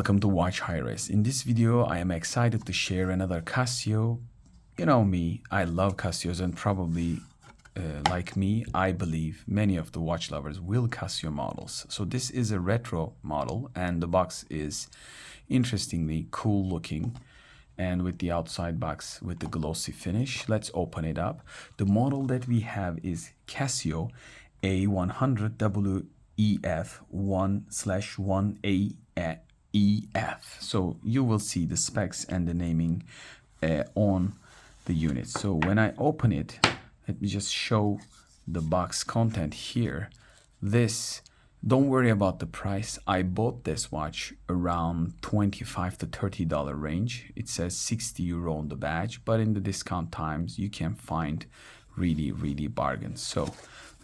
welcome to watch-highres. In this video, I am excited to share another Casio. You know me, I love Casios, and probably like me, I believe many of the watch lovers will Casio models. So this is a retro model, and the box is interestingly cool looking, and with the outside box with the glossy finish. Let's open it up. The model that we have is Casio A100WEF-1/1AEF. So you will see the specs and the naming on the unit. So when I open it, let me just show the box content here. Don't worry about the price. I bought this watch around $25 to $30 range. It says 60 euro on the badge, but in the discount times you can find really bargains. So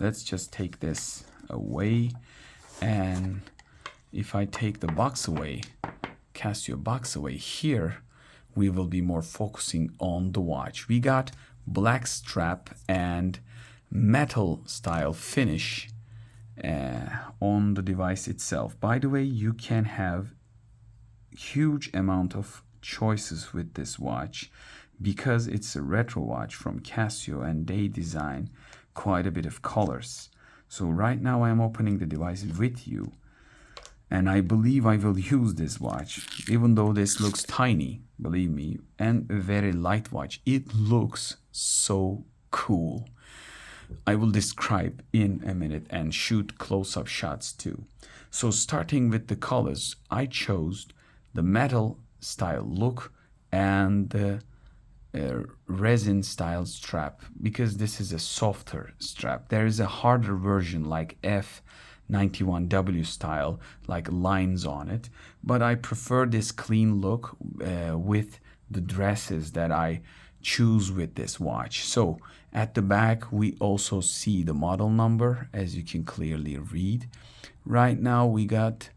let's just take this away, and if I take the box away, Casio box away, here we will be more focusing on the watch. We got black strap and metal style finish on the device itself. By the way, you can have huge amount of choices with this watch because it's a retro watch from Casio, and they design quite a bit of colors. So right now I am opening the device with you, and I believe I will use this watch, even though this looks tiny, believe me, and a very light watch. It looks so cool. I will describe in a minute and shoot close-up shots too. So starting with the colors, I chose the metal style look and the resin style strap because this is a softer strap. There is a harder version like F91W style, like lines on it, but I prefer this clean look with the dresses that I choose with this watch. So at the back we also see the model number, as you can clearly read. Right now we got,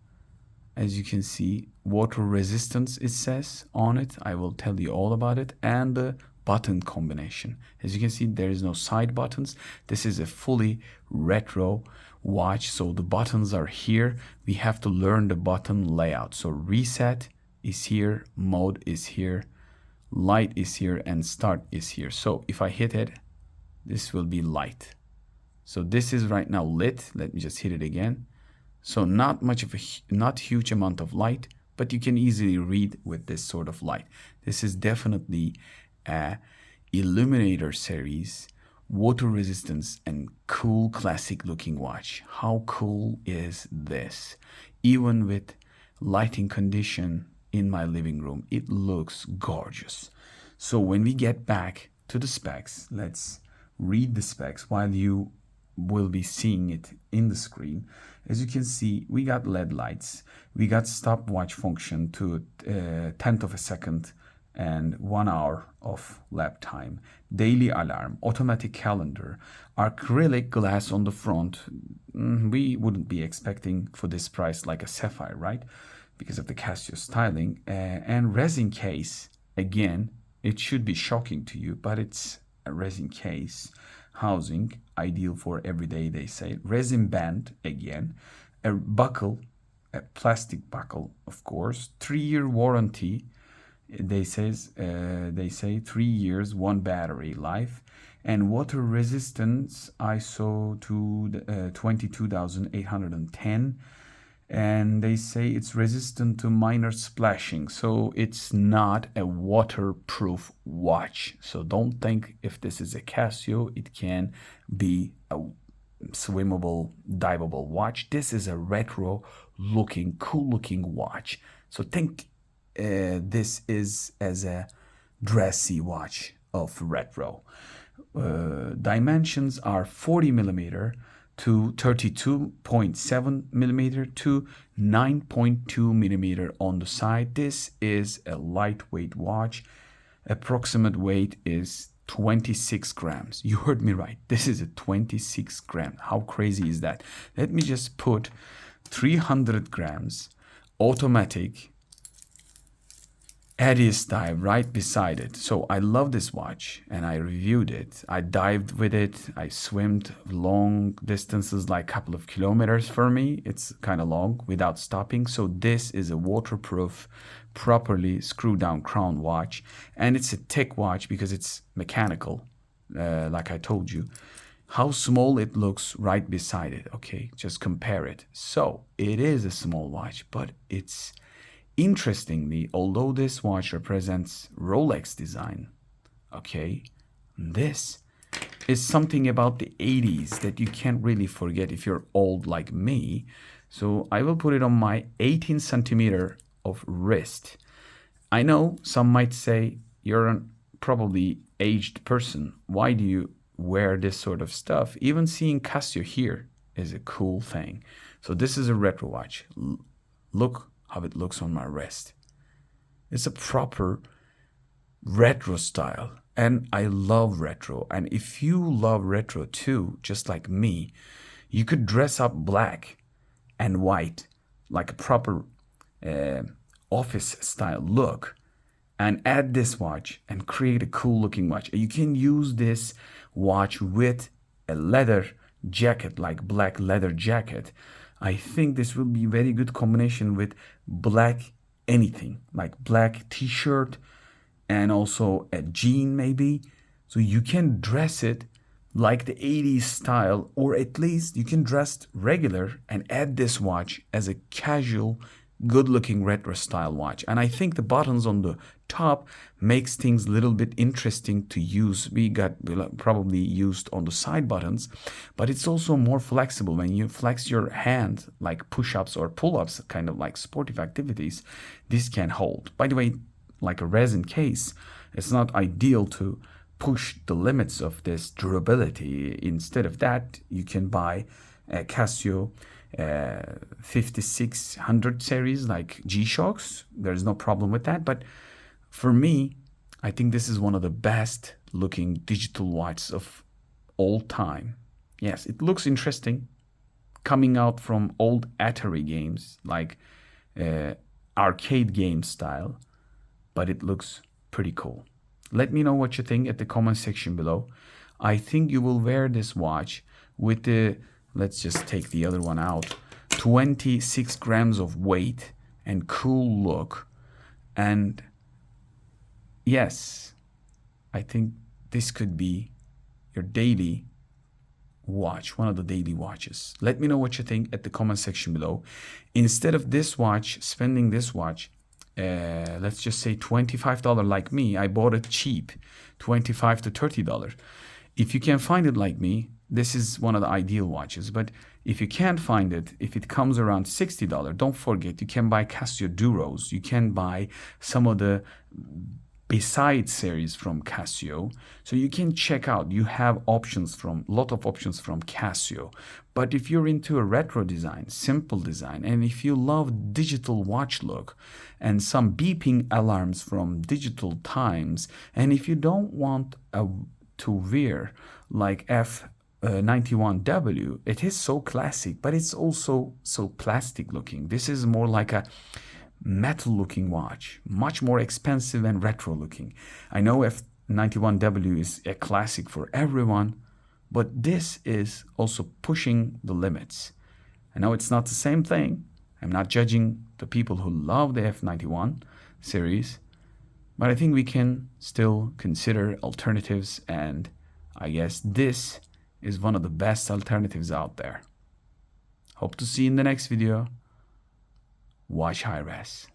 as you can see, water resistance, it says on it. I will tell you all about it, and the button combination. As you can see, there is no side buttons. This is a fully retro watch, so the buttons are here. We have to learn the button layout. So reset is here, mode is here, light is here, and start is here. So if I hit it, this will be light. So this is right now lit. Let me just hit it again. So not huge amount of light, but you can easily read with this sort of light. This is definitely a Illuminator series, water resistance, and cool classic looking watch. How cool is this? Even with lighting condition in my living room, it looks gorgeous. So when we get back to the specs, let's read the specs while you will be seeing it in the screen. As you can see, we got LED lights, we got stopwatch function to 10th of a second and 1 hour of lap time, daily alarm, automatic calendar, acrylic glass on the front. We wouldn't be expecting for this price like a sapphire, right? Because of the Casio styling, and resin case. Again, it should be shocking to you, but it's a resin case housing, ideal for everyday, they say. Resin band, again, a buckle, a plastic buckle, of course, 3-year warranty. They say 3 years, 1 battery life, and water resistance ISO to 22810. And they say it's resistant to minor splashing, so it's not a waterproof watch. So don't think if this is a Casio, it can be a swimmable, diveable watch. This is a retro looking, cool looking watch. So think this is as a dressy watch of retro. Dimensions are 40 millimeter to 32.7 millimeter to 9.2 millimeter on the side. This is a lightweight watch. Approximate weight is 26 grams. You heard me right. This is a 26 grams. How crazy is that? Let me just put 300 grams automatic Eddie's dive right beside it. So I love this watch and I reviewed it. I dived with it. I swimmed long distances, like a couple of kilometers for me. It's kind of long without stopping. So this is a waterproof, properly screw down crown watch. And it's a thick watch because it's mechanical, like I told you. How small it looks right beside it. Okay, just compare it. So it is a small watch, but it's interestingly, although this watch represents Rolex design, okay, this is something about the 80s that you can't really forget if you're old like me. So I will put it on my 18 centimeter of wrist. I know some might say you're a probably aged person. Why do you wear this sort of stuff? Even seeing Casio here is a cool thing. So this is a retro watch. Look how it looks on my wrist. It's a proper retro style, and I love retro. And if you love retro too, just like me, you could dress up black and white like a proper office style look and add this watch and create a cool looking watch. You can use this watch with a leather jacket, like black leather jacket. I think this will be a very good combination with black anything, like black t-shirt and also a jean maybe. So you can dress it like the 80s style, or at least you can dress regular and add this watch as a casual, good looking retro style watch. And I think the buttons on the top makes things a little bit interesting to use. We got probably used on the side buttons, but it's also more flexible. When you flex your hand like push-ups or pull-ups, kind of like sportive activities, this can hold. By the way, like a resin case, it's not ideal to push the limits of this durability. Instead of that, you can buy a Casio 5600 series like G-Shocks. There's no problem with that. But for me, I think this is one of the best looking digital watches of all time. Yes, it looks interesting, coming out from old Atari games, like arcade game style, but it looks pretty cool. Let me know what you think at the comment section below. I think you will wear this watch with the, let's just take the other one out, 26 grams of weight and cool look. And yes, I think this could be your daily watch, one of the daily watches. Let me know what you think at the comment section below. Instead of this watch, spending this watch, let's just say $25 like me, I bought it cheap, $25 to $30. If you can find it like me, this is one of the ideal watches. But if you can't find it, if it comes around $60, don't forget you can buy Casio Duros. You can buy some of the Beside series from Casio. So you can check out, you have options from, lot of options from Casio. But if you're into a retro design, simple design, and if you love digital watch look and some beeping alarms from digital times, and if you don't want to wear like F91W, it is so classic, but it's also so plastic looking. This is more like a metal looking watch, much more expensive and retro looking. I know F91W is a classic for everyone, but this is also pushing the limits. I know it's not the same thing. I'm not judging the people who love the F91 series, but I think we can still consider alternatives, and I guess this is one of the best alternatives out there. Hope to see you in the next video. Watch-highres.